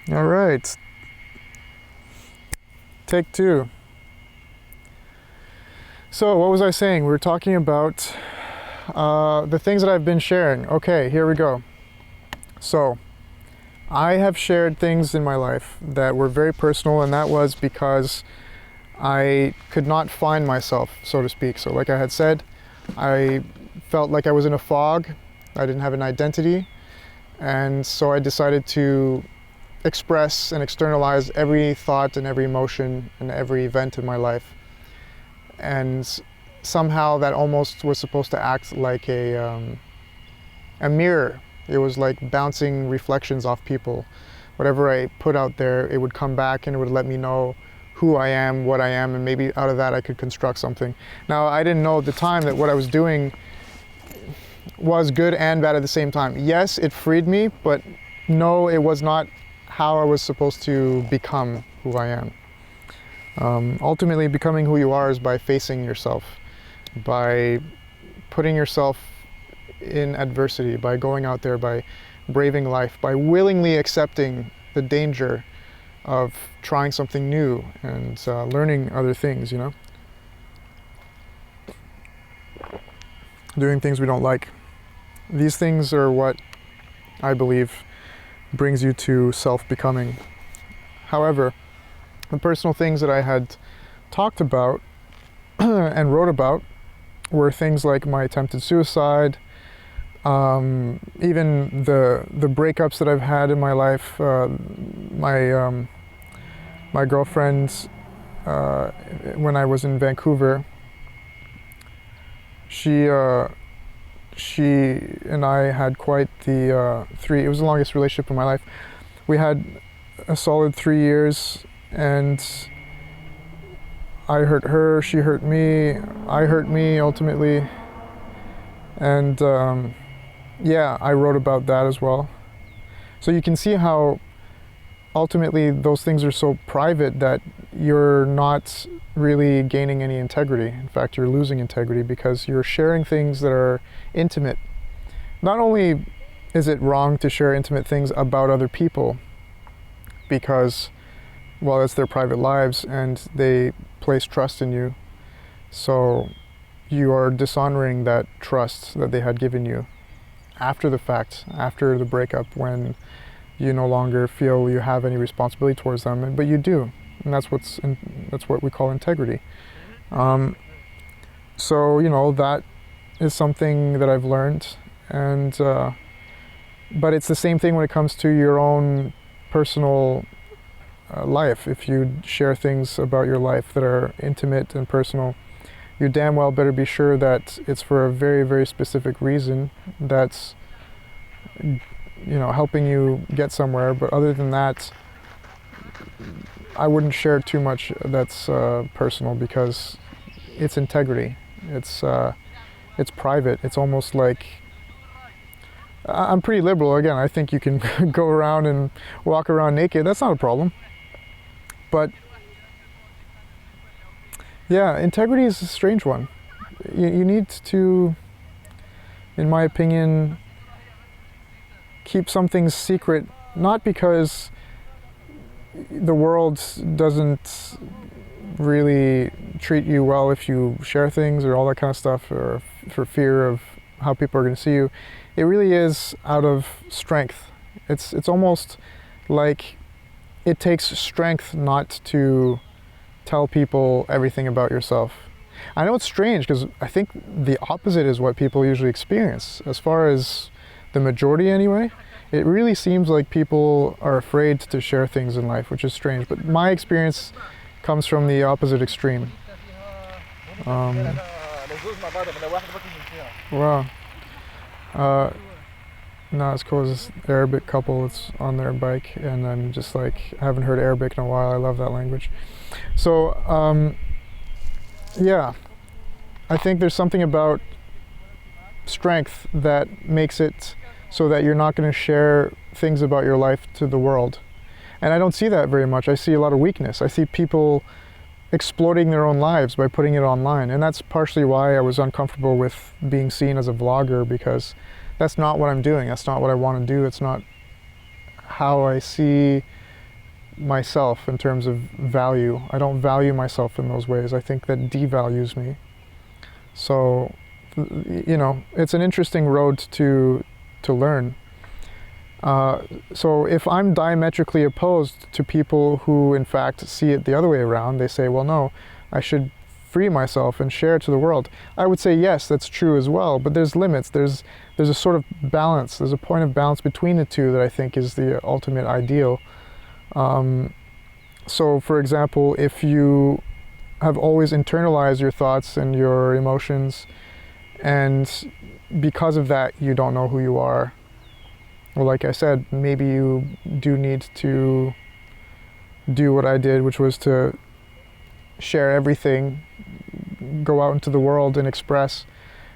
All right. Take two. So, what was I saying? We were talking about the things that I've been sharing. Okay, here we go. So, I have shared things in my life that were very personal, and that was because I could not find myself, so to speak. So, like I had said, I felt like I was in a fog. I didn't have an identity. And so I decided to express and externalize every thought and every emotion and every event in my life. And somehow that almost was supposed to act like a mirror. It was like bouncing reflections off people. Whatever I put out there, it would come back and it would let me know who I am, what I am, and maybe out of that I could construct something. Now, I didn't know at the time that what I was doing was good and bad at the same time. Yes, it freed me, but no, it was not how I was supposed to become who I am. Ultimately, becoming who you are is by facing yourself, by putting yourself in adversity, by going out there, by braving life, by willingly accepting the danger of trying something new and learning other things, you know? Doing things we don't like. These things are what I believe brings you to self-becoming. However, the personal things that I had talked about and wrote about were things like my attempted suicide, even the breakups that I've had in my life. My girlfriend, when I was in Vancouver, she and I had quite the it was the longest relationship of my life. We had a solid 3 years, and I hurt her, she hurt me, I hurt me ultimately. And yeah, I wrote about that as well. So you can see how ultimately those things are so private that you're not really gaining any integrity. In fact, you're losing integrity because you're sharing things that are intimate. Not only is it wrong to share intimate things about other people because, well, it's their private lives and they place trust in you, so you are dishonoring that trust that they had given you after the fact, after the breakup, when you no longer feel you have any responsibility towards them, but you do, and that's what we call integrity. So you know, that is something that I've learned, and but it's the same thing when it comes to your own personal life. If you share things about your life that are intimate and personal, you damn well better be sure that it's for a very, very specific reason that's, you know, helping you get somewhere. But other than that, I wouldn't share too much that's personal, because it's integrity. It's private. It's almost like, I'm pretty liberal. Again, I think you can go around and walk around naked. That's not a problem. But yeah, integrity is a strange one. You need to, in my opinion, keep some things secret, not because the world doesn't really treat you well if you share things or all that kind of stuff, or for fear of how people are going to see you. It really is out of strength. It's almost like it takes strength not to tell people everything about yourself. I know it's strange because I think the opposite is what people usually experience. As far as the majority anyway, it really seems like people are afraid to share things in life, which is strange. But my experience comes from the opposite extreme. Wow. No, it's cool. This Arabic couple that's on their bike, and I'm just like, I haven't heard Arabic in a while. I love that language. So, yeah, I think there's something about strength that makes it so that you're not going to share things about your life to the world. And I don't see that very much. I see a lot of weakness. I see people exploiting their own lives by putting it online. And that's partially why I was uncomfortable with being seen as a vlogger, because that's not what I'm doing. That's not what I want to do. It's not how I see myself in terms of value. I don't value myself in those ways. I think that devalues me. So, you know, it's an interesting road to learn. So if I'm diametrically opposed to people who in fact see it the other way around, they say, well, no, I should free myself and share it to the world. I would say, yes, that's true as well, but there's limits. There's a sort of balance. There's a point of balance between the two that I think is the ultimate ideal. So for example, if you have always internalized your thoughts and your emotions, and because of that you don't know who you are, well, like I said, maybe you do need to do what I did, which was to share everything, go out into the world and express.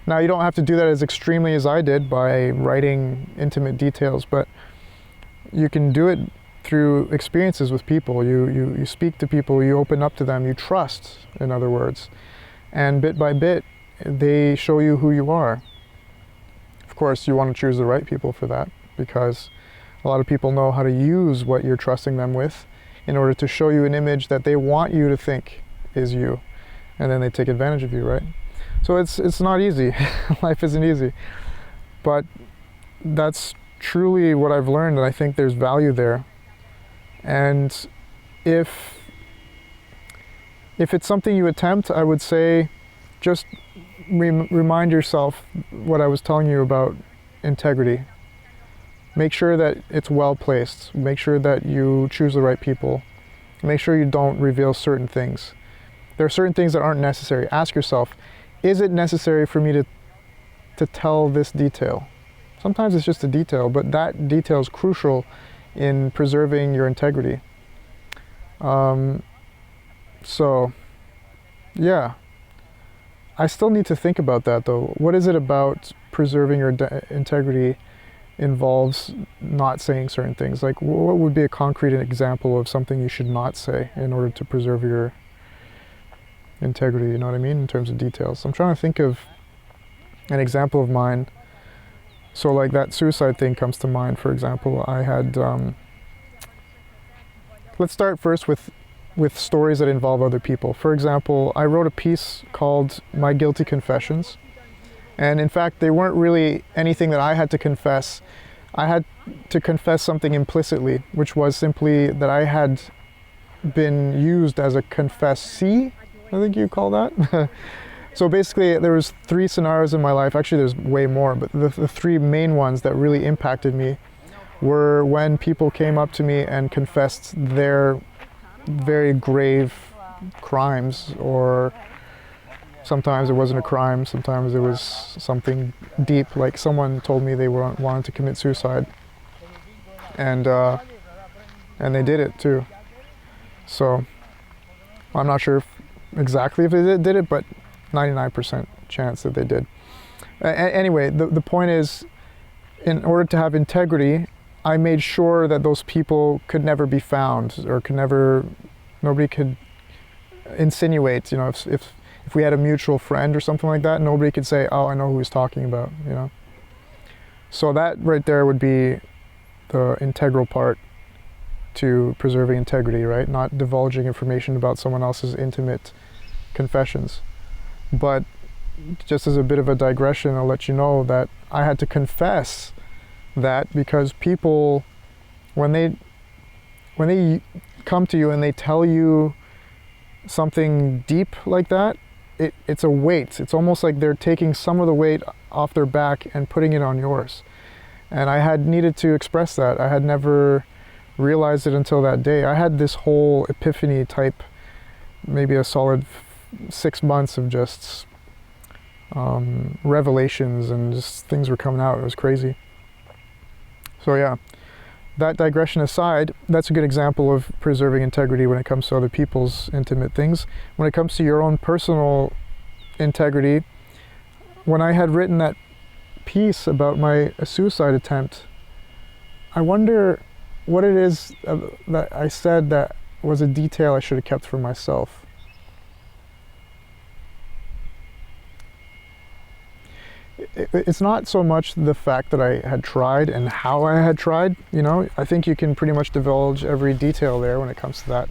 Now, you don't have to do that as extremely as I did by writing intimate details, but you can do it through experiences with people. You speak to people, you open up to them, you trust, in other words, and bit by bit they show you who you are. Of course, you want to choose the right people for that, because a lot of people know how to use what you're trusting them with in order to show you an image that they want you to think is you, and then they take advantage of you, right? So it's not easy. Life isn't easy, but that's truly what I've learned, and I think there's value there. And if it's something you attempt, I would say just remind yourself what I was telling you about integrity. Make sure that it's well placed. Make sure that you choose the right people. Make sure you don't reveal certain things. There are certain things that aren't necessary. Ask yourself, is it necessary for me to tell this detail? Sometimes it's just a detail, but that detail is crucial in preserving your integrity. So, yeah. I still need to think about that, though. What is it about preserving your integrity involves not saying certain things? Like, what would be a concrete example of something you should not say in order to preserve your integrity, you know what I mean, in terms of details? I'm trying to think of an example of mine. So like that suicide thing comes to mind, for example. I had, let's start first with stories that involve other people. For example, I wrote a piece called My Guilty Confessions. And in fact, they weren't really anything that I had to confess. I had to confess something implicitly, which was simply that I had been used as a confessee, I think you call that. So basically, there was 3 scenarios in my life. Actually, there's way more, but the 3 main ones that really impacted me were when people came up to me and confessed their very grave crimes, or sometimes it wasn't a crime, sometimes it was something deep, like someone told me they wanted to commit suicide, and they did it too. So I'm not sure exactly if they did it, but 99% chance that they did. Anyway, the point is, in order to have integrity, I made sure that those people could never be found, or nobody could insinuate, you know, if we had a mutual friend or something like that, nobody could say, oh, I know who he's talking about, you know. So that right there would be the integral part to preserving integrity, right? Not divulging information about someone else's intimate confessions. But just as a bit of a digression, I'll let you know that I had to confess that because people, when they come to you and they tell you something deep like that, it's a weight. It's almost like they're taking some of the weight off their back and putting it on yours. And I had needed to express that. I had never realized it until that day. I had this whole epiphany type, maybe a solid 6 months of just revelations, and just things were coming out. It was crazy. So yeah, that digression aside, that's a good example of preserving integrity when it comes to other people's intimate things. When it comes to your own personal integrity, when I had written that piece about my suicide attempt, I wonder what it is that I said that was a detail I should have kept for myself. it's not so much the fact that I had tried and how I had tried, you know, I think you can pretty much divulge every detail there when it comes to that.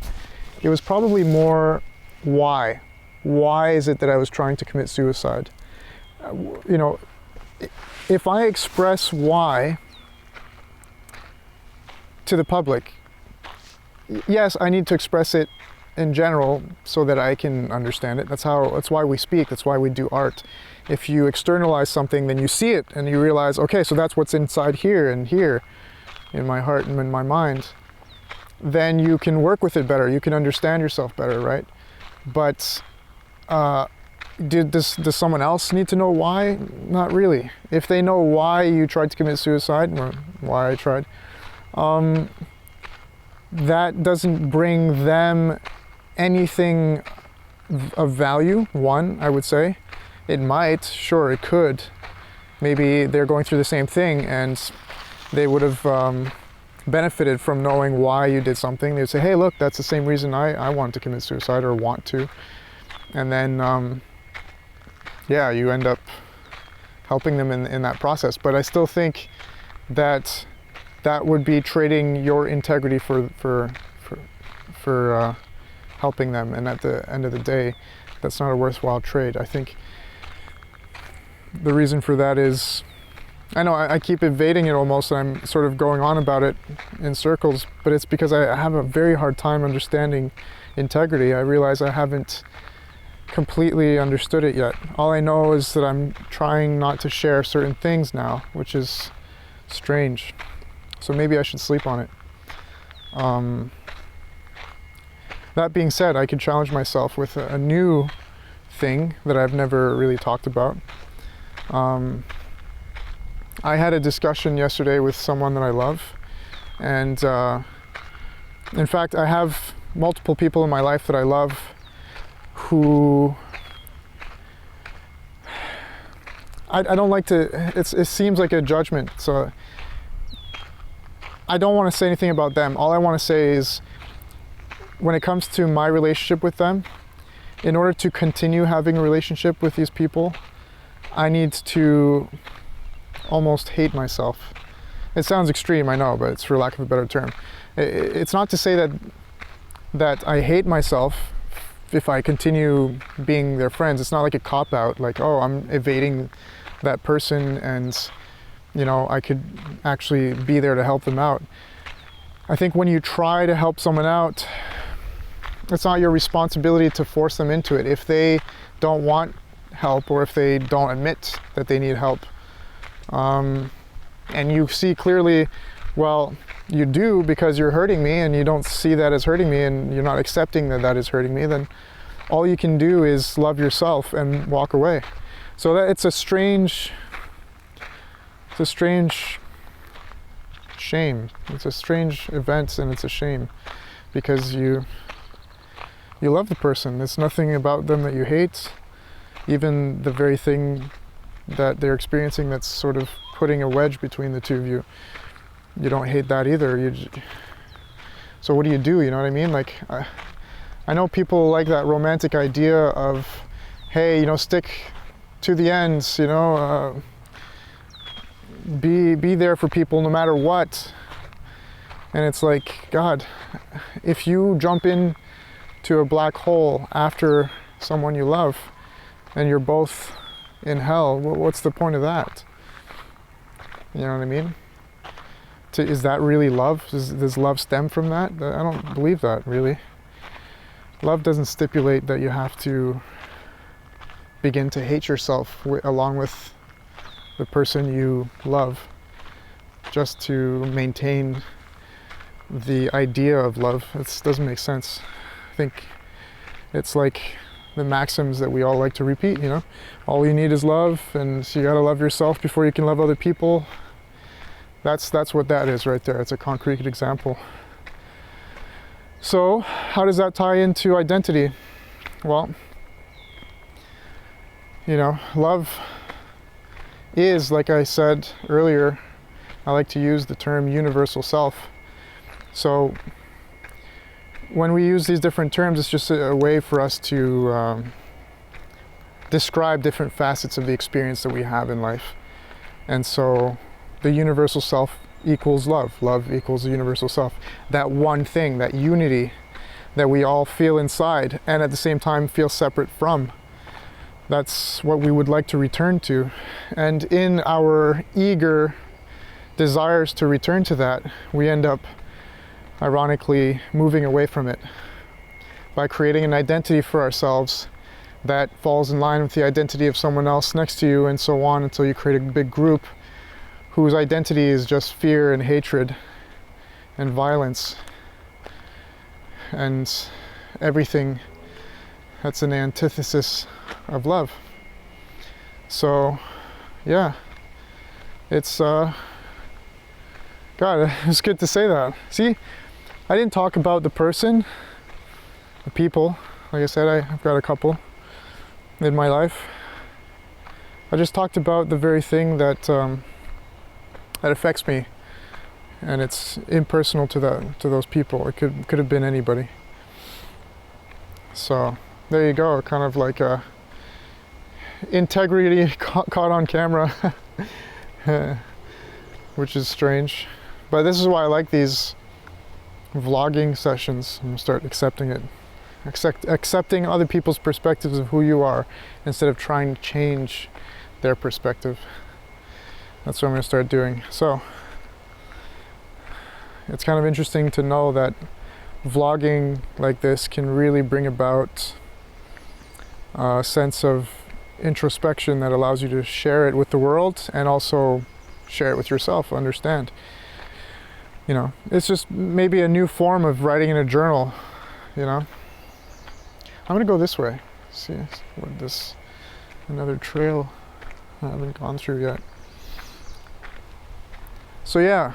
It was probably more why. Why is it that I was trying to commit suicide? You know, if I express why to the public, yes, I need to express it in general so that I can understand it. That's why we speak, that's why we do art. If you externalize something, then you see it and you realize, okay, so that's what's inside here and here in my heart and in my mind. Then you can work with it better, you can understand yourself better, right? But does someone else need to know why? Not really. If they know why you tried to commit suicide, or why I tried, that doesn't bring them anything of value, one, I would say. It might, sure, it could. Maybe they're going through the same thing and they would have benefited from knowing why you did something. They'd say, hey, look, that's the same reason I wanted to commit suicide or want to. And then, yeah, you end up helping them in that process. But I still think that that would be trading your integrity for helping them. And at the end of the day, that's not a worthwhile trade. I think the reason for that is, I know I keep evading it almost, and I'm sort of going on about it in circles, but it's because I have a very hard time understanding integrity. I realize I haven't completely understood it yet. All I know is that I'm trying not to share certain things now, which is strange. So maybe I should sleep on it. That being said, I could challenge myself with a new thing that I've never really talked about. I had a discussion yesterday with someone that I love, and in fact I have multiple people in my life that I love who I don't like to, it seems like a judgment, so I don't want to say anything about them. All I want to say is, when it comes to my relationship with them, in order to continue having a relationship with these people, I need to almost hate myself. It sounds extreme, I know, but it's for lack of a better term. It's not to say that I hate myself if I continue being their friends. It's not like a cop-out, like, oh, I'm evading that person and, you know, I could actually be there to help them out. I think when you try to help someone out, it's not your responsibility to force them into it. If they don't want help, or if they don't admit that they need help, and you see clearly, well, you do because you're hurting me, and you don't see that as hurting me, and you're not accepting that that is hurting me, then all you can do is love yourself and walk away. So that it's a strange shame. It's a strange event, and it's a shame because you love the person. There's nothing about them that you hate. Even the very thing that they're experiencing that's sort of putting a wedge between the two of you, you don't hate that either. So what do? You know what I mean? Like, I know people like that romantic idea of, hey, you know, stick to the ends, you know, be there for people no matter what. And it's like, God, if you jump in to a black hole after someone you love and you're both in hell, what's the point of that? You know what I mean? Is that really love? Does love stem from that? I don't believe that, really. Love doesn't stipulate that you have to begin to hate yourself along with the person you love just to maintain the idea of love. It doesn't make sense. I think it's like the maxims that we all like to repeat, you know? All you need is love, and so you gotta love yourself before you can love other people. That's what that is right there. It's a concrete example. So, how does that tie into identity? Well, you know, love is, like I said earlier, I like to use the term universal self. So, when we use these different terms, it's just a way for us to describe different facets of the experience that we have in life. And so the universal self equals love. Love equals the universal self. That one thing, that unity that we all feel inside and at the same time feel separate from. That's what we would like to return to. And in our eager desires to return to that, we end up ironically moving away from it by creating an identity for ourselves that falls in line with the identity of someone else next to you, and so on, until you create a big group whose identity is just fear and hatred and violence and everything that's an antithesis of love. So yeah, it's God, it's good to say that. See, I didn't talk about the person, the people. Like I said, I've got a couple in my life. I just talked about the very thing that that affects me, and it's impersonal to those people. It could have been anybody. So there you go, kind of like a integrity caught on camera, which is strange. But this is why I like these vlogging sessions. I'm gonna start accepting it. Accepting other people's perspectives of who you are instead of trying to change their perspective. That's what I'm going to start doing. So it's kind of interesting to know that vlogging like this can really bring about a sense of introspection that allows you to share it with the world and also share it with yourself, understand. You know, it's just maybe a new form of writing in a journal, you know. I'm gonna go this way. See what this, another trail I haven't gone through yet. So yeah,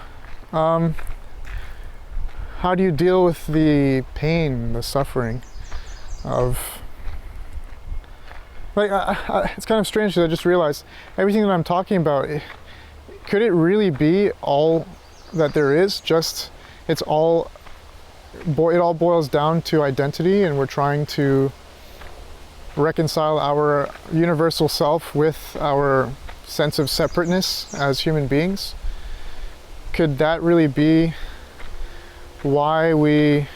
how do you deal with the pain, the suffering of, like, it's kind of strange because I just realized everything that I'm talking about, could it really be all that there is? Just, it all boils down to identity, and we're trying to reconcile our universal self with our sense of separateness as human beings. Could that really be why we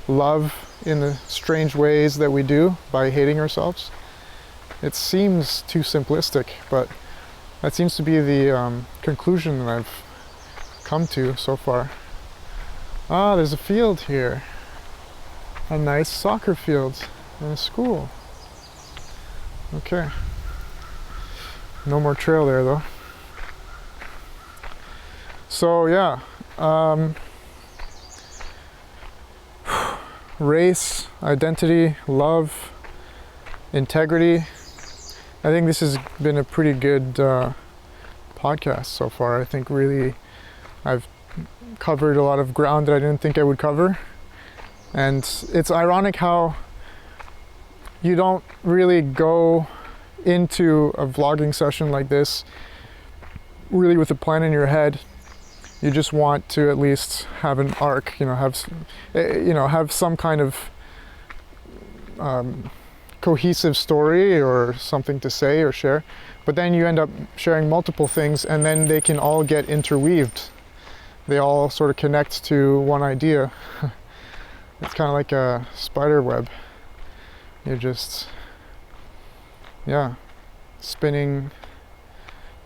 love in the strange ways that we do, by hating ourselves? It seems too simplistic, but that seems to be the conclusion that I've come to so far. Ah, there's a field here. A nice soccer field in a school. Okay. No more trail there though. So yeah, race, identity, love, integrity. I think this has been a pretty good podcast so far. I think really I've covered a lot of ground that I didn't think I would cover. And it's ironic how you don't really go into a vlogging session like this really with a plan in your head. You just want to at least have an arc, have some kind of cohesive story or something to say or share. But then you end up sharing multiple things, and then they can all get interweaved. They all sort of connect to one idea. It's kind of like a spider web. You're just, spinning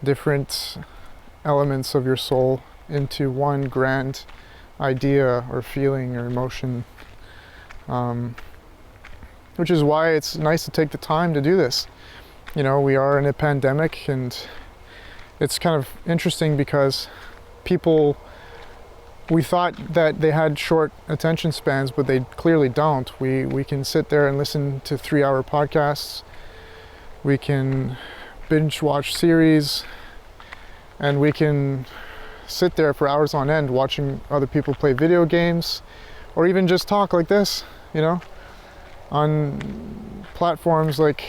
different elements of your soul into one grand idea or feeling or emotion. Which is why it's nice to take the time to do this. We are in a pandemic, and it's kind of interesting because we thought that they had short attention spans, but they clearly don't. We can sit there and listen to 3-hour podcasts. We can binge watch series, and we can sit there for hours on end watching other people play video games, or even just talk like this, on platforms like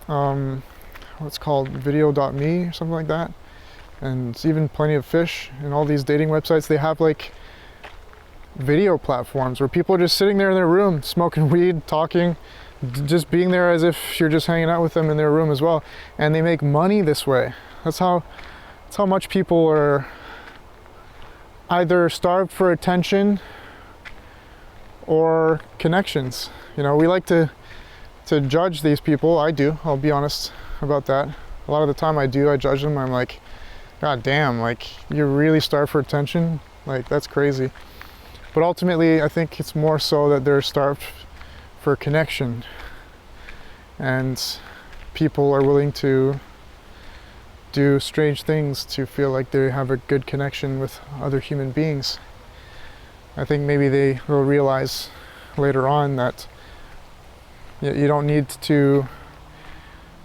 what's called video.me or something like that. And it's even Plenty of Fish and all these dating websites. They have like video platforms where people are just sitting there in their room smoking weed, talking, just being there as if you're just hanging out with them in their room as well. And they make money this way. That's how much people are either starved for attention or connections. You know, we like to judge these people. I do, I'll be honest about that. A lot of the time I judge them. I'm like, God damn, like, you're really starved for attention? Like, that's crazy. But ultimately, I think it's more so that they're starved for connection. And people are willing to do strange things to feel like they have a good connection with other human beings. I think maybe they will realize later on that you don't need to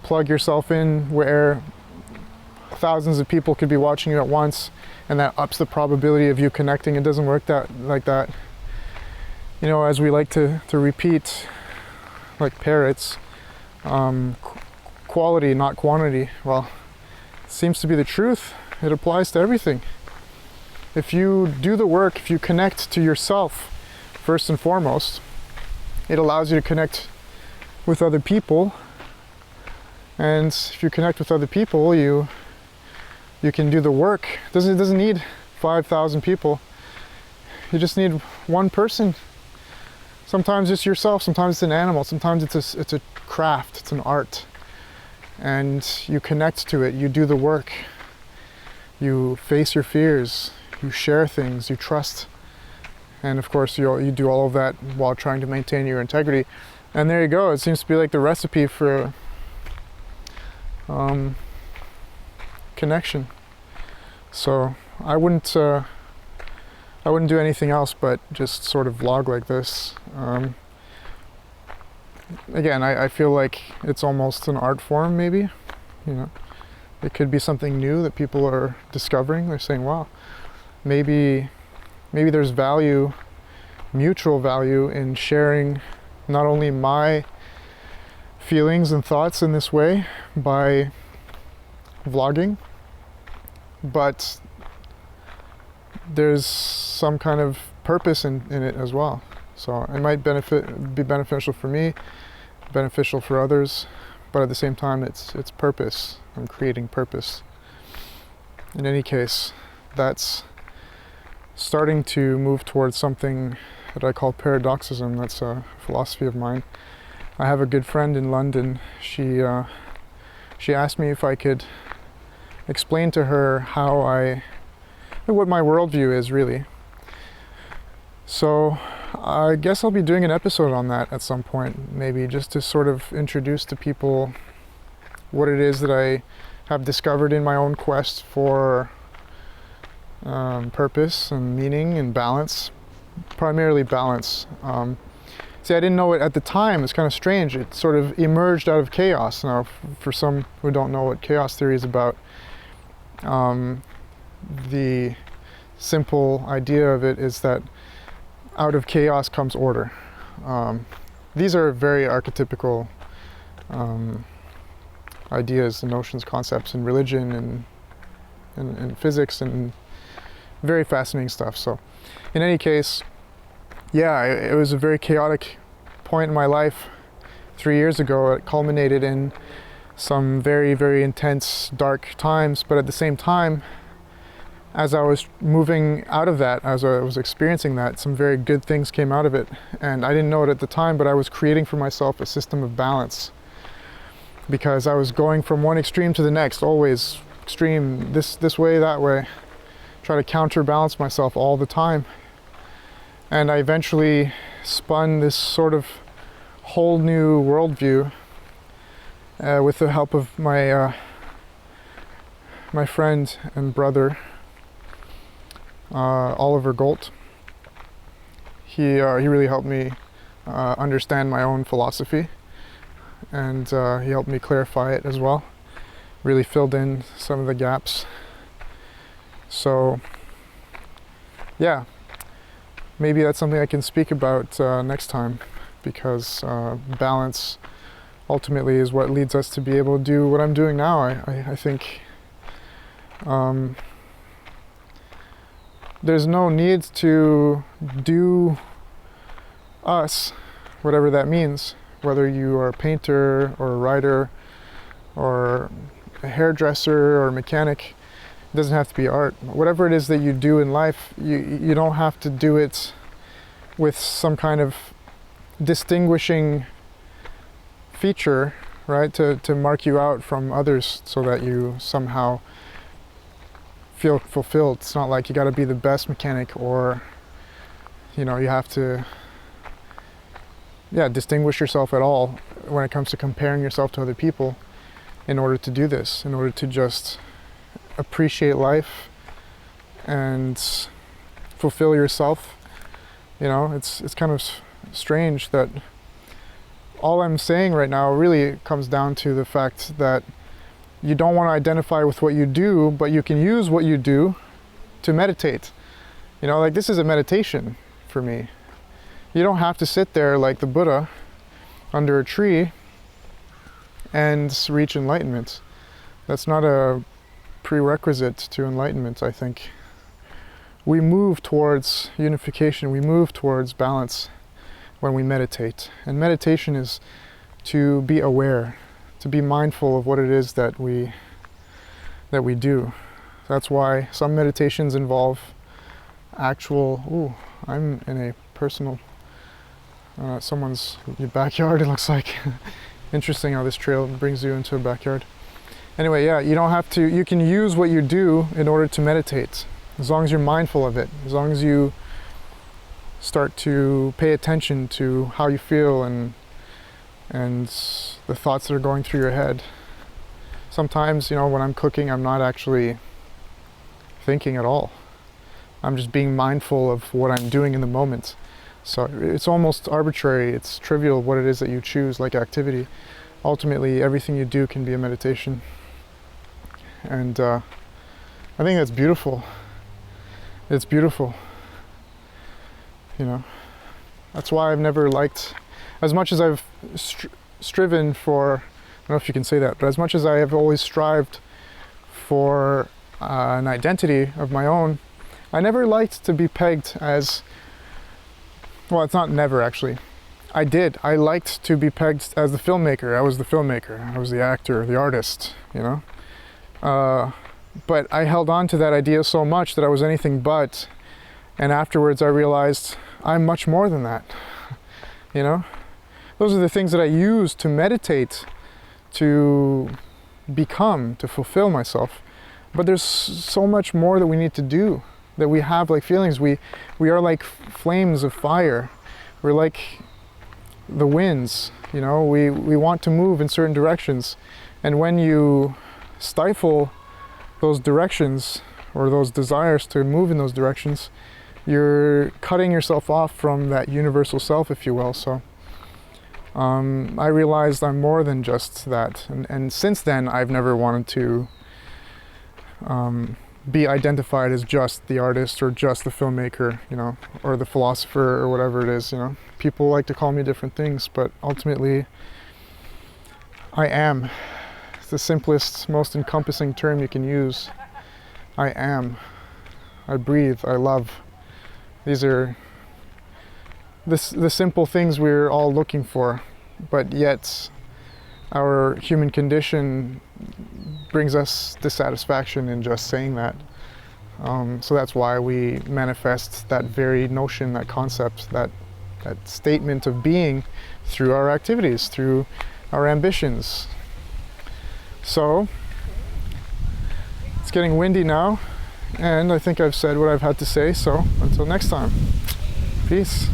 plug yourself in where thousands of people could be watching you at once, and that ups the probability of you connecting. It doesn't work like that. You know, as we like to repeat like parrots, quality, not quantity. Well, it seems to be the truth. It applies to everything. If you do the work, if you connect to yourself first and foremost, it allows you to connect with other people. And if you connect with other people, you can do the work. It doesn't need 5,000 people. You just need one person. Sometimes it's yourself, sometimes it's an animal, sometimes it's a craft, it's an art. And you connect to it, you do the work. You face your fears, you share things, you trust. And of course you do all of that while trying to maintain your integrity. And there you go, it seems to be like the recipe for connection. So I wouldn't do anything else but just sort of vlog like this. Again, I feel like it's almost an art form, maybe. You know, it could be something new that people are discovering. They're saying, wow, maybe there's value, mutual value, in sharing not only my feelings and thoughts in this way by vlogging, but there's some kind of purpose in it as well. So it might be beneficial for me, beneficial for others, but at the same time it's purpose. I'm creating purpose. In any case, that's starting to move towards something that I call paradoxism. That's a philosophy of mine. I have a good friend in London. She asked me if I could explain to her what my worldview is really. So I guess I'll be doing an episode on that at some point, maybe just to sort of introduce to people what it is that I have discovered in my own quest for purpose and meaning and balance, primarily balance. See, I didn't know it at the time. It's kind of strange. It sort of emerged out of chaos. Now, for some who don't know what chaos theory is about, the simple idea of it is that out of chaos comes order. These are very archetypical ideas and notions, concepts in religion and physics, and very fascinating stuff. So in any case, yeah, it was a very chaotic point in my life 3 years ago. It culminated in some very, very intense, dark times, but at the same time, as I was moving out of that, as I was experiencing that, some very good things came out of it. And I didn't know it at the time, but I was creating for myself a system of balance, because I was going from one extreme to the next, always extreme, this way, that way, try to counterbalance myself all the time. And I eventually spun this sort of whole new worldview with the help of my friend and brother, Oliver Golt. He really helped me understand my own philosophy, and he helped me clarify it as well. Really filled in some of the gaps. So yeah, maybe that's something I can speak about next time, because balance ultimately is what leads us to be able to do what I'm doing now. I think there's no need to do us, whatever that means, whether you are a painter or a writer or a hairdresser or a mechanic. It doesn't have to be art. Whatever it is that you do in life, you don't have to do it with some kind of distinguishing feature, right, to mark you out from others so that you somehow feel fulfilled. It's not like you got to be the best mechanic, or you have to distinguish yourself at all when it comes to comparing yourself to other people in order to do this, in order to just appreciate life and fulfill yourself. It's kind of strange that all I'm saying right now really comes down to the fact that you don't want to identify with what you do, but you can use what you do to meditate. Like this is a meditation for me. You don't have to sit there like the Buddha under a tree and reach enlightenment. That's not a prerequisite to enlightenment, I think. We move towards unification, we move towards balance when we meditate. And meditation is to be aware, to be mindful of what it is that we do. That's why some meditations involve actual, I'm in a personal, someone's backyard, it looks like. Interesting how this trail brings you into a backyard. Anyway, you don't have to, you can use what you do in order to meditate, as long as you're mindful of it, as long as you start to pay attention to how you feel and the thoughts that are going through your head. Sometimes, when I'm cooking, I'm not actually thinking at all. I'm just being mindful of what I'm doing in the moment. So it's almost arbitrary, it's trivial what it is that you choose, like activity. Ultimately, everything you do can be a meditation. And I think that's beautiful. It's beautiful. That's why I've never liked, as much as I've striven for, I don't know if you can say that, but as much as I have always strived for an identity of my own, I never liked to be pegged as, well, it's not never actually. I liked to be pegged as the filmmaker. I was the filmmaker. I was the actor, the artist, But I held on to that idea so much that I was anything but. And afterwards I realized I'm much more than that. Those are the things that I use to meditate, to become, to fulfill myself. But there's so much more that we need to do, that we have like feelings. We are like flames of fire. We're like the winds, we want to move in certain directions. And when you stifle those directions or those desires to move in those directions, you're cutting yourself off from that universal self, if you will. So I realized I'm more than just that. And since then, I've never wanted to be identified as just the artist or just the filmmaker, or the philosopher or whatever it is, People like to call me different things, but ultimately I am. It's the simplest, most encompassing term you can use. I am. I breathe. I love. These are the simple things we're all looking for, but yet our human condition brings us dissatisfaction in just saying that. So that's why we manifest that very notion, that concept, that statement of being through our activities, through our ambitions. So it's getting windy now, and I think I've said what I've had to say, so until next time, peace.